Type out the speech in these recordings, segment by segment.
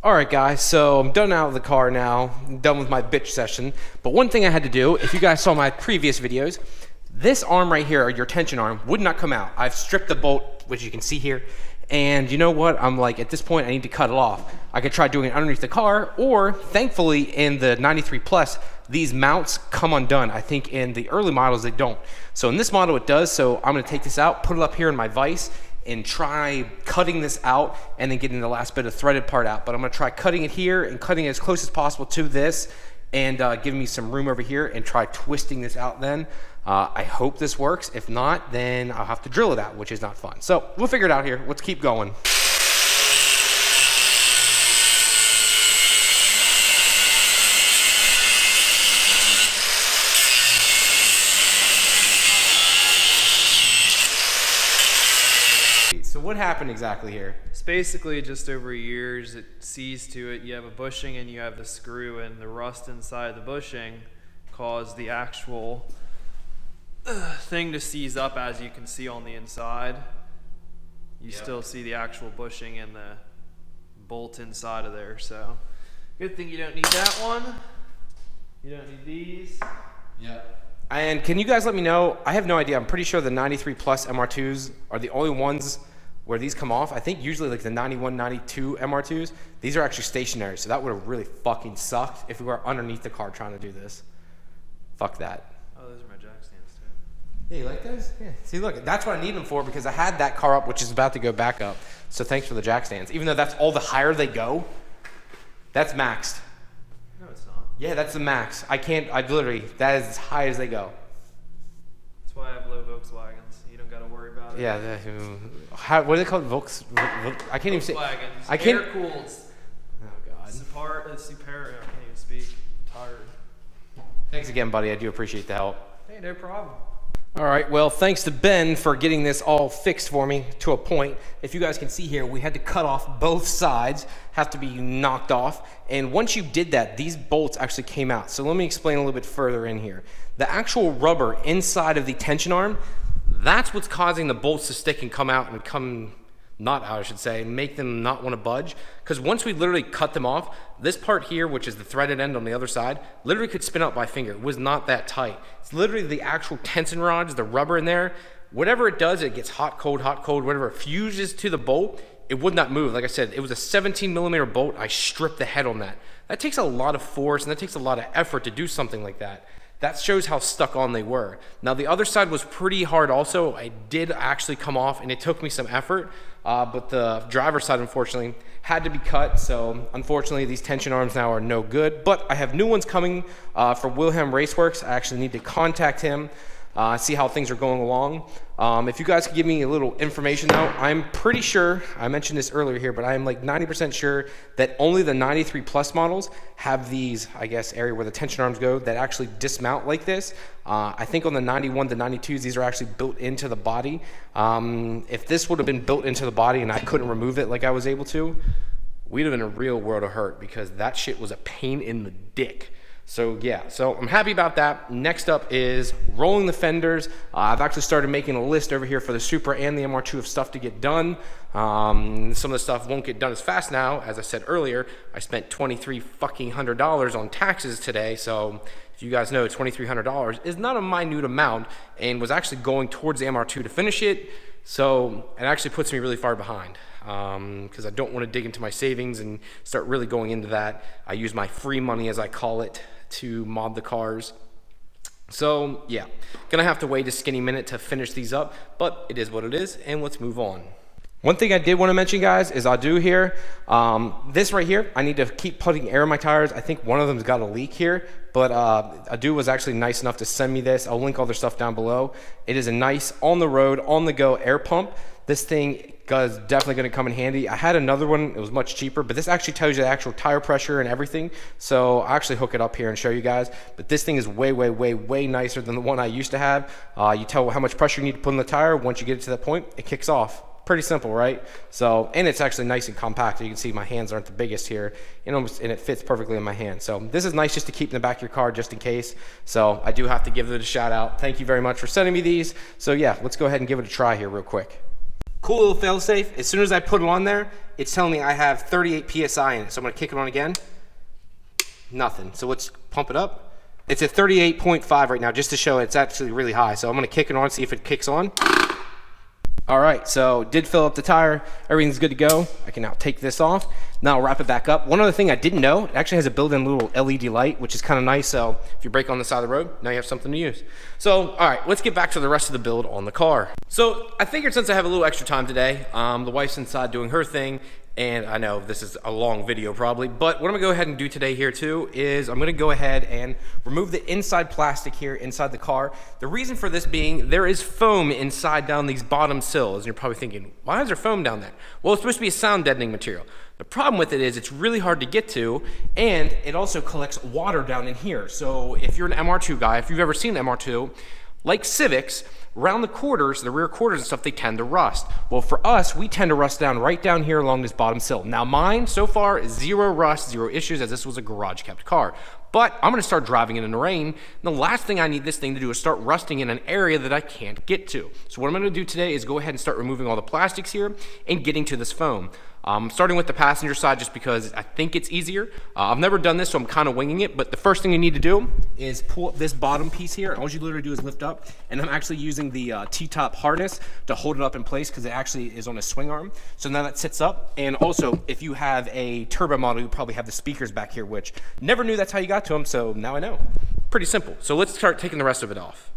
Alright guys, so I'm done out of the car now, I'm done with my bitch session, but one thing I had to do, if you guys saw my previous videos, this arm right here, or your tension arm, would not come out. I've stripped the bolt, which you can see here, and you know what, I'm like, at this point I need to cut it off. I could try doing it underneath the car, or thankfully in the 93 Plus, these mounts come undone. I think in the early models they don't. So in this model it does, so I'm gonna take this out, put it up here in my vise, and try cutting this out and then getting the last bit of threaded part out. But I'm gonna try cutting it here and cutting it as close as possible to this and giving me some room over here and try twisting this out then. I hope this works. If not, then I'll have to drill it out, which is not fun. So we'll figure it out here. Let's keep going. So what happened exactly here? It's basically just over years it seized to it. You have a bushing and you have the screw, and the rust inside the bushing caused the actual thing to seize up, as you can see on the inside. You still see the actual bushing and the bolt inside of there. So good thing you don't need that one. You don't need these. And can you guys let me know, I have no idea, I'm pretty sure the 93 Plus MR2s are the only ones where these come off. I think usually like the 91, 92 MR2s, these are actually stationary, so that would have really fucking sucked if we were underneath the car trying to do this. Fuck that. Oh, those are my jack stands too. Yeah, you like those? Yeah. See, look, that's what I need them for, because I had that car up, which is about to go back up. So thanks for the jack stands. Even though that's all the higher they go, that's maxed. No, it's not. Yeah, that's the max. I literally, that is as high as they go. That's why I have low Volkswagens. You don't got to worry about it. Yeah, what are they called? I can't even say. Volkswagens. I can't. Air-cooled. Oh God. Supra, I can't even speak. I'm tired. Thanks again, buddy. I do appreciate the help. Hey, no problem. All right, well, thanks to Ben for getting this all fixed for me to a point. If you guys can see here, we had to cut off both sides, have to be knocked off. And once you did that, these bolts actually came out. So let me explain a little bit further in here. The actual rubber inside of the tension arm, that's what's causing the bolts to stick and come out and come not out, I should say, and make them not want to budge. Because once we literally cut them off, this part here, which is the threaded end on the other side, literally could spin out by finger. It was not that tight. It's literally the actual tension rods, the rubber in there. Whatever it does, it gets hot, cold, whatever it fuses to the bolt, it would not move. Like I said, it was a 17mm bolt. I stripped the head on that. That takes a lot of force and that takes a lot of effort to do something like that. That shows how stuck on they were. Now the other side was pretty hard also. I did actually come off and it took me some effort, but the driver's side unfortunately had to be cut. So unfortunately these tension arms now are no good, but I have new ones coming from Wilhelm Raceworks. I actually need to contact him, see how things are going along. If you guys could give me a little information though, I'm pretty sure, I mentioned this earlier here, but I'm like 90% sure that only the 93 Plus models have these, I guess, area where the tension arms go that actually dismount like this. I think on the 91 to 92s, these are actually built into the body. If this would have been built into the body and I couldn't remove it like I was able to, we'd have been in a real world of hurt because that shit was a pain in the dick. So yeah, so I'm happy about that. Next up is rolling the fenders. I've actually started making a list over here for the Supra and the MR2 of stuff to get done. Some of the stuff won't get done as fast now. As I said earlier, I spent $2,300 on taxes today. So if you guys know, $2,300 is not a minute amount and was actually going towards the MR2 to finish it. So it actually puts me really far behind. Because I don't want to dig into my savings and start really going into that. I use my free money, as I call it, to mod the cars. So yeah, gonna have to wait a skinny minute to finish these up, but it is what it is, and let's move on. One thing I did want to mention, guys, is I do here, this right here, I need to keep putting air in my tires. I think one of them's got a leak here, but Adu was actually nice enough to send me this. I'll link all their stuff down below. It is a nice on-the-road, on-the-go air pump. This thing is definitely going to come in handy. I had another one, it was much cheaper, but this actually tells you the actual tire pressure and everything. So I'll actually hook it up here and show you guys. But this thing is way, way, way, way nicer than the one I used to have. You tell how much pressure you need to put in the tire. Once you get it to that point, it kicks off. Pretty simple, right? So, and it's actually nice and compact. You can see my hands aren't the biggest here, and it fits perfectly in my hand. So this is nice just to keep in the back of your car just in case. So I do have to give it a shout out. Thank you very much for sending me these. So yeah, let's go ahead and give it a try here real quick. Cool little fail-safe. As soon as I put it on there, it's telling me I have 38 PSI in it. So I'm gonna kick it on again. Nothing. So let's pump it up. It's at 38.5 right now, just to show it's actually really high. So I'm gonna kick it on, see if it kicks on. All right, so did fill up the tire. Everything's good to go. I can now take this off. Now I'll wrap it back up. One other thing I didn't know, it actually has a built-in little LED light, which is kind of nice. So if you brake on the side of the road, now you have something to use. So, all right, let's get back to the rest of the build on the car. So I figured since I have a little extra time today, the wife's inside doing her thing, and I know this is a long video probably, but what I'm gonna go ahead and do today here too is I'm gonna go ahead and remove the inside plastic here inside the car. The reason for this being there is foam inside down these bottom sills, and you're probably thinking, why is there foam down there? Well, it's supposed to be a sound deadening material. The problem with it is it's really hard to get to, and it also collects water down in here. So if you're an MR2 guy, if you've ever seen an MR2, like Civics, around the quarters, the rear quarters and stuff, they tend to rust. Well, for us, we tend to rust down right down here along this bottom sill. Now mine, so far, is zero rust, zero issues, as this was a garage kept car. But I'm gonna start driving it in the rain. And the last thing I need this thing to do is start rusting in an area that I can't get to. So what I'm gonna do today is go ahead and start removing all the plastics here and getting to this foam. Starting with the passenger side just because I think it's easier. I've never done this, so I'm kind of winging it, but the first thing you need to do is pull up this bottom piece here. All you literally do is lift up, and I'm actually using the T-top harness to hold it up in place because it actually is on a swing arm. So now that sits up, and also if you have a turbo model, you probably have the speakers back here, which never knew that's how you got to them, so now I know. Pretty simple. So let's start taking the rest of it off.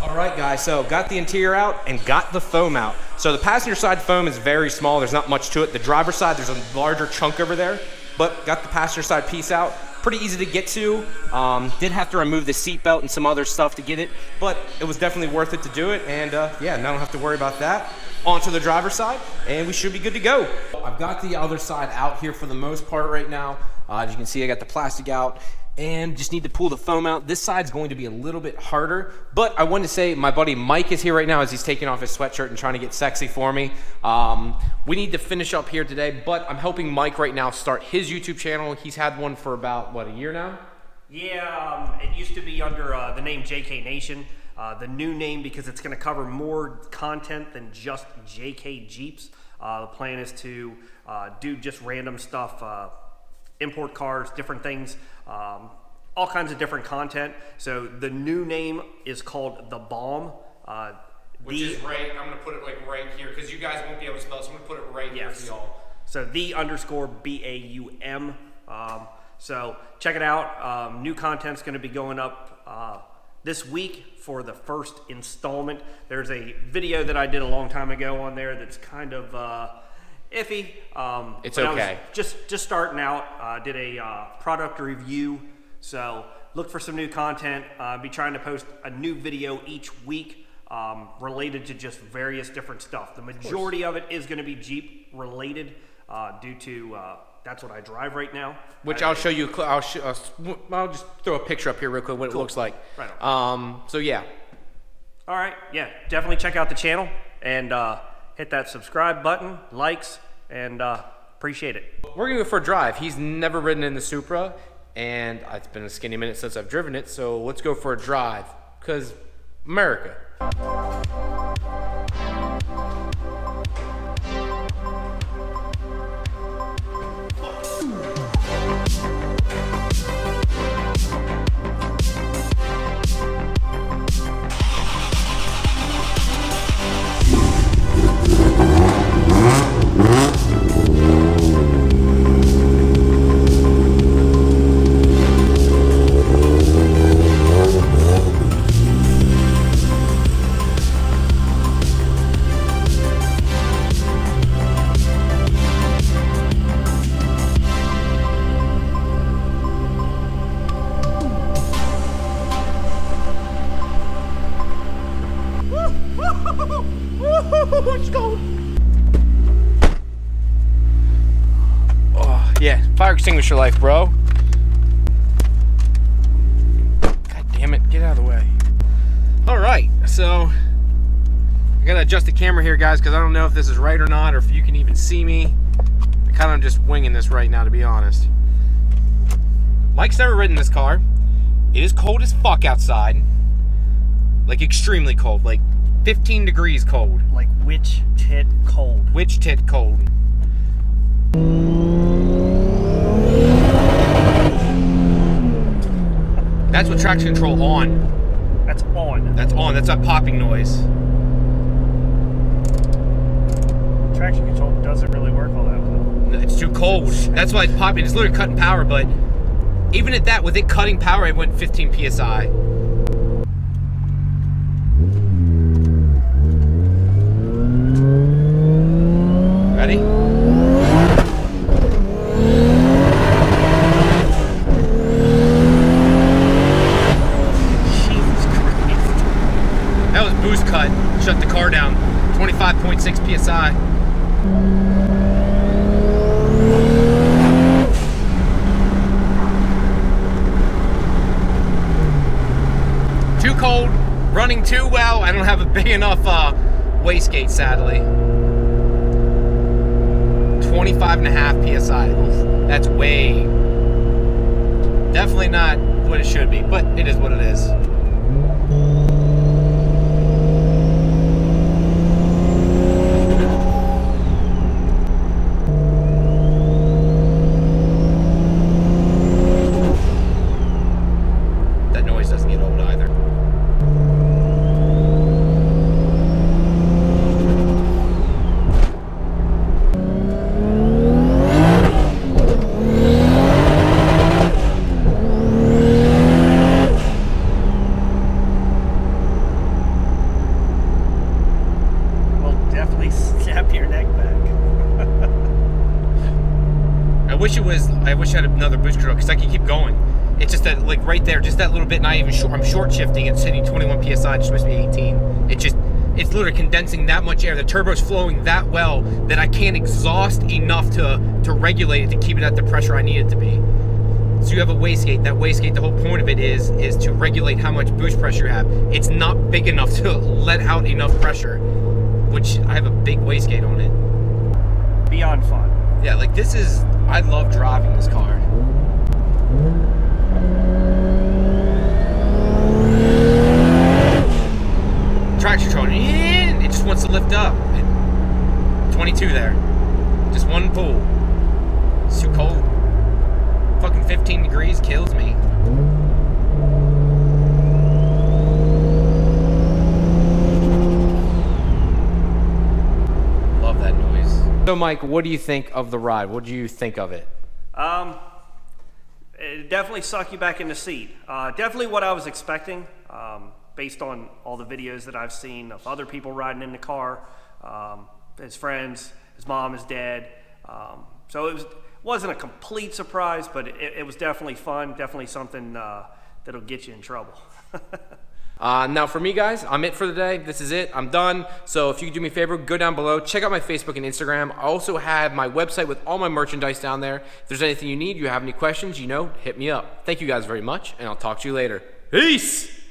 All right, guys, so got the interior out and got the foam out. So the passenger side foam is very small. There's not much to it. The driver's side, there's a larger chunk over there, but got the passenger side piece out. Pretty easy to get to. Did have to remove the seat belt and some other stuff to get it, but it was definitely worth it to do it. And yeah, now I don't have to worry about that. Onto the driver's side, and we should be good to go. I've got the other side out here for the most part right now. As you can see, I got the plastic out, and just need to pull the foam out. This side's going to be a little bit harder, but I wanted to say my buddy Mike is here right now as he's taking off his sweatshirt and trying to get sexy for me. We need to finish up here today, but I'm helping Mike right now start his YouTube channel. He's had one for about, what, a year now? Yeah, it used to be under the name JK Nation. The new name, because it's going to cover more content than just JK Jeeps. The plan is to do just random stuff, import cars, different things, all kinds of different content. So the new name is called The Bomb. Which is right, I'm going to put it like right here, because you guys won't be able to spell it, so I'm going to put it right here for y'all. So _BAUM. So check it out. New content's going to be going up this week for the first installment. There's a video that I did a long time ago on there that's kind of iffy. It's okay. Just starting out. Did a product review. So look for some new content. Be trying to post a new video each week related to just various different stuff. The majority of it is going to be Jeep related due to that's what I drive right now. Which I'll show you. I'll just throw a picture up here real quick what it looks like. Right on. So yeah. All right. Yeah. Definitely check out the channel and hit that subscribe button, likes, and appreciate it. We're gonna go for a drive. He's never ridden in the Supra, and it's been a skinny minute since I've driven it. So let's go for a drive, cause America. Let's go. Oh, yeah, fire extinguisher life, bro. God damn it, get out of the way. All right, so I gotta adjust the camera here, guys, because I don't know if this is right or not, or if you can even see me. I kind of just winging this right now, to be honest. Mike's never ridden this car. It is cold as fuck outside. Like, extremely cold. Like, 15 degrees cold. Like witch tit cold. Witch tit cold. That's with traction control on. That's on. That's on. That's that popping noise. Traction control doesn't really work all that well. It's too cold. That's why it's popping. It's literally cutting power, but even at that, with it cutting power, it went 15 psi. Ready? Jesus Christ. That was boost cut. Shut the car down. 25.6 psi. Too cold, running too well. I don't have a big enough wastegate, sadly. 25.5 psi. Oof, that's way, definitely not what it should be, but it is what it is. That noise doesn't get old either. I wish I had another boost control because I can keep going. It's just that, like right there, just that little bit, not even short. I'm short shifting. It's hitting 21 psi. It's supposed to be 18. It's literally condensing that much air. The turbo's flowing that well that I can't exhaust enough to regulate it to keep it at the pressure I need it to be. So you have a wastegate. That wastegate, the whole point of it is to regulate how much boost pressure you have. It's not big enough to let out enough pressure, which I have a big wastegate on it. Beyond fun. Yeah, like this is, I love driving this car. Traction control, it just wants to lift up. 22 there, just one pull. It's too cold. Fucking 15 degrees kills me. Love that noise. So Mike, what do you think of the ride? What do you think of it? It definitely sucked you back in the seat. Definitely what I was expecting, based on all the videos that I've seen of other people riding in the car, his friends, his mom, his dad. So it wasn't a complete surprise, but it was definitely fun. Definitely something that'll get you in trouble. Now for me guys, I'm it for the day. This is it, I'm done. So if you could do me a favor, go down below, check out my Facebook and Instagram. I also have my website with all my merchandise down there. If there's anything you need, you have any questions, hit me up. Thank you guys very much, and I'll talk to you later. Peace!